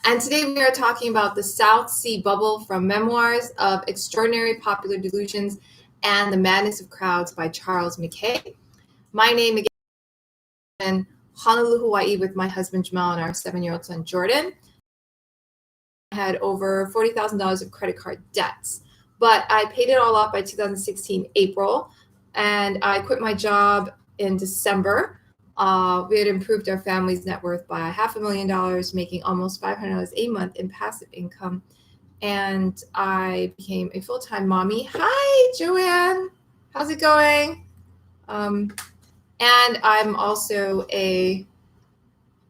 And today we are talking about the South Sea Bubble from Memoirs of Extraordinary Popular Delusions and the Madness of Crowds by Charles Mackay. My name again is in Honolulu, Hawaii with my husband Jamal and our 7-year-old son Jordan. I had over $40,000 of credit card debts, but I paid it all off by 2016 April, and I quit my job in December. We had improved our family's net worth by $500,000, making almost $500 a month in passive income. And I became a full-time mommy. Hi, Joanne. How's it going? And I'm also a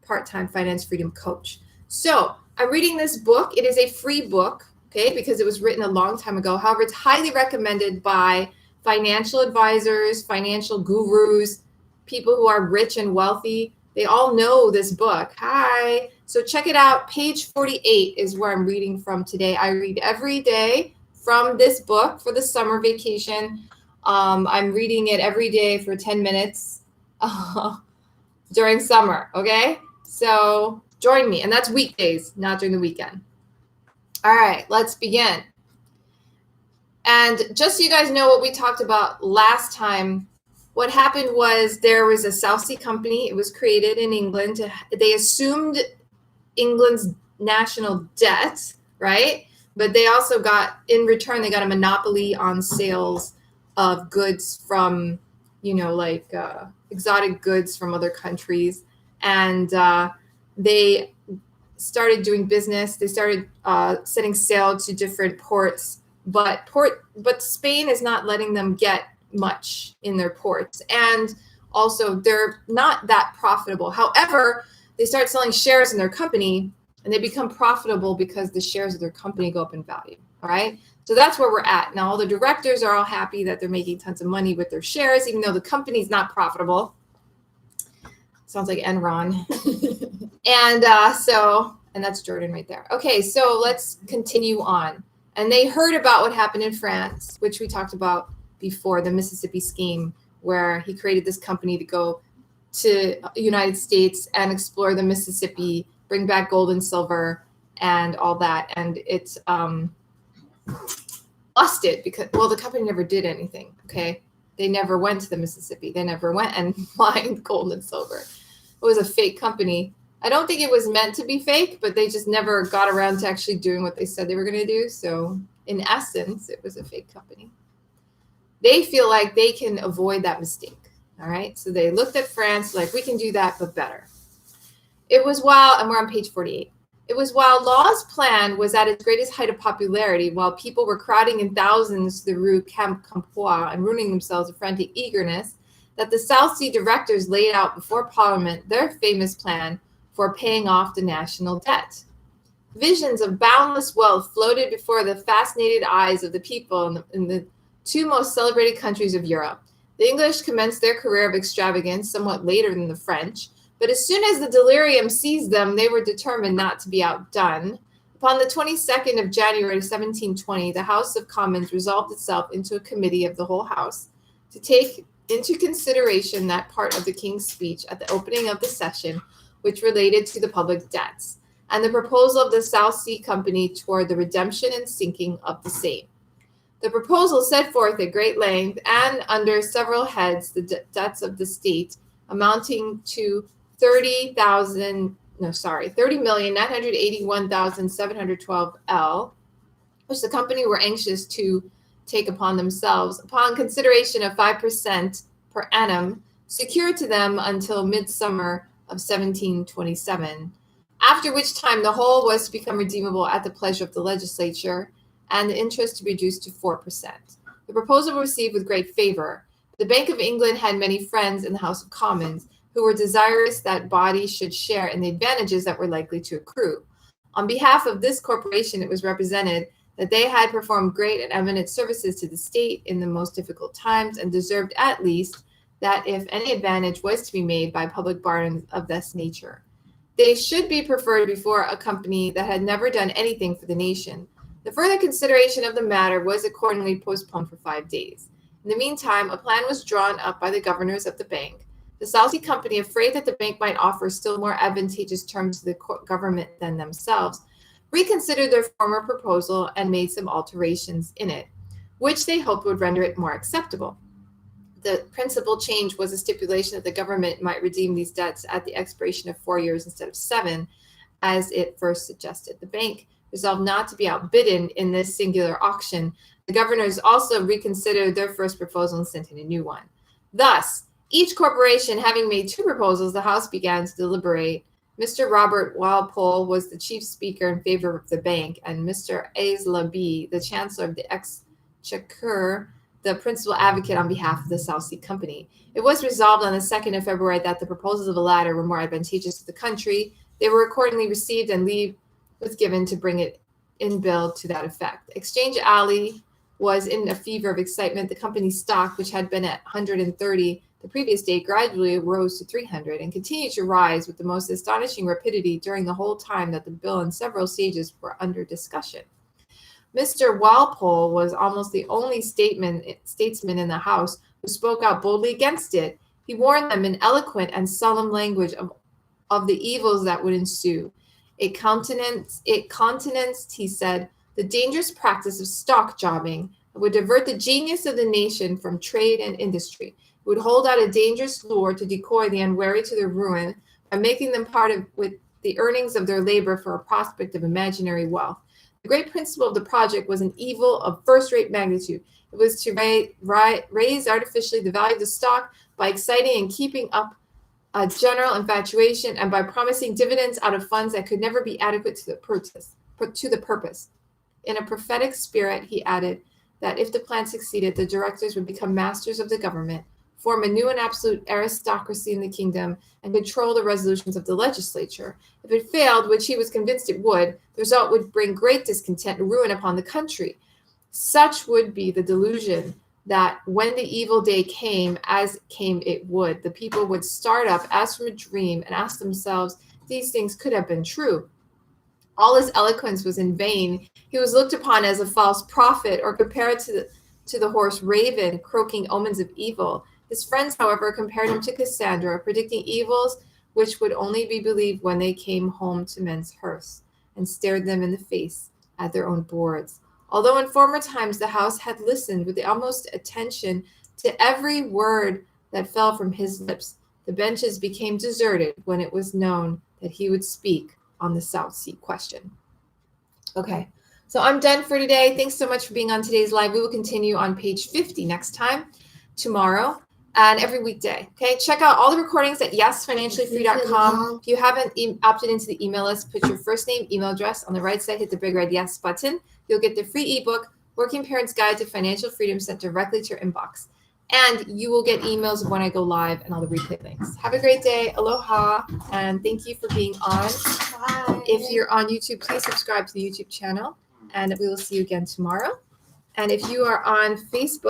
part-time finance freedom coach. So I'm reading this book. It is a free book, okay, because it was written a long time ago. However, it's highly recommended by financial advisors, financial gurus, people who are rich and wealthy. They all know this book. Hi. So check it out. Page 48 is where I'm reading from today. I read every day from this book for the summer vacation. I'm reading it every day for 10 minutes during summer, okay? So join me. And that's weekdays, not during the weekend. All right, let's begin. And just so you guys know what we talked about last time, what happened was there was a South Sea company. It was created in England. They assumed England's national debt, right? But they also got, in return, they got a monopoly on sales of goods from, exotic goods from other countries. And they started doing business. They started setting sail to different ports, but Spain is not letting them get much in their ports, and also they're not that profitable. However, they start selling shares in their company and they become profitable because the shares of their company go up in value. All right, so that's where we're at now. All the directors are all happy that they're making tons of money with their shares, even though the company's not profitable. Sounds like Enron. and that's Jordan right there. Okay, so let's continue on. And they heard about what happened in France, which we talked about before, the Mississippi scheme, where he created this company to go to United States and explore the Mississippi, bring back gold and silver and all that. And it's busted because, the company never did anything, okay? They never went to the Mississippi. They never went and mined gold and silver. It was a fake company. I don't think it was meant to be fake, but they just never got around to actually doing what they said they were going to do. So in essence, it was a fake company. They feel like they can avoid that mistake. All right. So they looked at France like, we can do that, but better. It was while, and we're on page 48. It was while Law's plan was at its greatest height of popularity, while people were crowding in thousands to the Rue Campois and ruining themselves with frantic eagerness, that the South Sea directors laid out before Parliament their famous plan for paying off the national debt. Visions of boundless wealth floated before the fascinated eyes of the people in the two most celebrated countries of Europe. The English commenced their career of extravagance somewhat later than the French, but as soon as the delirium seized them, they were determined not to be outdone. Upon the 22nd of January 1720, the House of Commons resolved itself into a committee of the whole House to take into consideration that part of the King's speech at the opening of the session which related to the public debts, and the proposal of the South Sea Company toward the redemption and sinking of the same. The proposal set forth at great length and under several heads the debts of the state amounting to 30,981,712 L, which the company were anxious to take upon themselves upon consideration of 5% per annum, secured to them until midsummer of 1727, after which time the whole was to become redeemable at the pleasure of the legislature, and the interest to be reduced to 4%. The proposal was received with great favor. The Bank of England had many friends in the House of Commons who were desirous that body should share in the advantages that were likely to accrue. On behalf of this corporation, it was represented that they had performed great and eminent services to the state in the most difficult times, and deserved at least that if any advantage was to be made by public bargains of this nature, they should be preferred before a company that had never done anything for the nation. The further consideration of the matter was accordingly postponed for 5 days. In the meantime, a plan was drawn up by the governors of the bank The South Sea Company, afraid that the bank might offer still more advantageous terms to the government than themselves, reconsidered their former proposal and made some alterations in it, which they hoped would render it more acceptable. The principal change was a stipulation that the government might redeem these debts at the expiration of 4 years instead of 7, as it first suggested. The bank resolved not to be outbidden in this singular auction. The governors also reconsidered their first proposal and sent in a new one. Thus, each corporation having made 2 proposals, the House began to deliberate. Mr. Robert Walpole was the chief speaker in favor of the bank, and Mr. Aislabie, the chancellor of the exchequer, the principal advocate on behalf of the South Sea Company. It was resolved on the 2nd of February that the proposals of the latter were more advantageous to the country. They were accordingly received, and leave was given to bring it in bill to that effect. Exchange Alley was in a fever of excitement. The company's stock, which had been at 130 the previous day, gradually rose to 300 and continued to rise with the most astonishing rapidity during the whole time that the bill in several stages were under discussion. Mr. Walpole was almost the only statesman in the House who spoke out boldly against it. He warned them in eloquent and solemn language of the evils that would ensue. It countenanced, he said, the dangerous practice of stock jobbing that would divert the genius of the nation from trade and industry. It would hold out a dangerous lure to decoy the unwary to their ruin by making them part with the earnings of their labor for a prospect of imaginary wealth. The great principle of the project was an evil of first-rate magnitude. It was to raise artificially the value of the stock by exciting and keeping up a general infatuation, and by promising dividends out of funds that could never be adequate to the purpose. In a prophetic spirit, he added that if the plan succeeded, the directors would become masters of the government, form a new and absolute aristocracy in the kingdom, and control the resolutions of the legislature. If it failed, which he was convinced it would, the result would bring great discontent and ruin upon the country. Such would be the delusion that when the evil day came, as came it would, the people would start up as from a dream and ask themselves, these things could have been true. All his eloquence was in vain. He was looked upon as a false prophet, or compared to the horse raven, croaking omens of evil. His friends, however, compared him to Cassandra, predicting evils which would only be believed when they came home to men's hearths and stared them in the face at their own boards. Although in former times the House had listened with the utmost attention to every word that fell from his lips, the benches became deserted when it was known that he would speak on the South Sea question. Okay, so I'm done for today. Thanks so much for being on today's live. We will continue on page 50 next time, tomorrow, and every weekday. Okay, check out all the recordings at yesfinanciallyfree.com. If you haven't opted into the email list, put your first name, email address on the right side, hit the big red yes button. You'll get the free ebook, Working Parents Guide to Financial Freedom, sent directly to your inbox. And you will get emails of when I go live and all the replay links. Have a great day. Aloha. And thank you for being on. Bye. If you're on YouTube, please subscribe to the YouTube channel. And we will see you again tomorrow. And if you are on Facebook,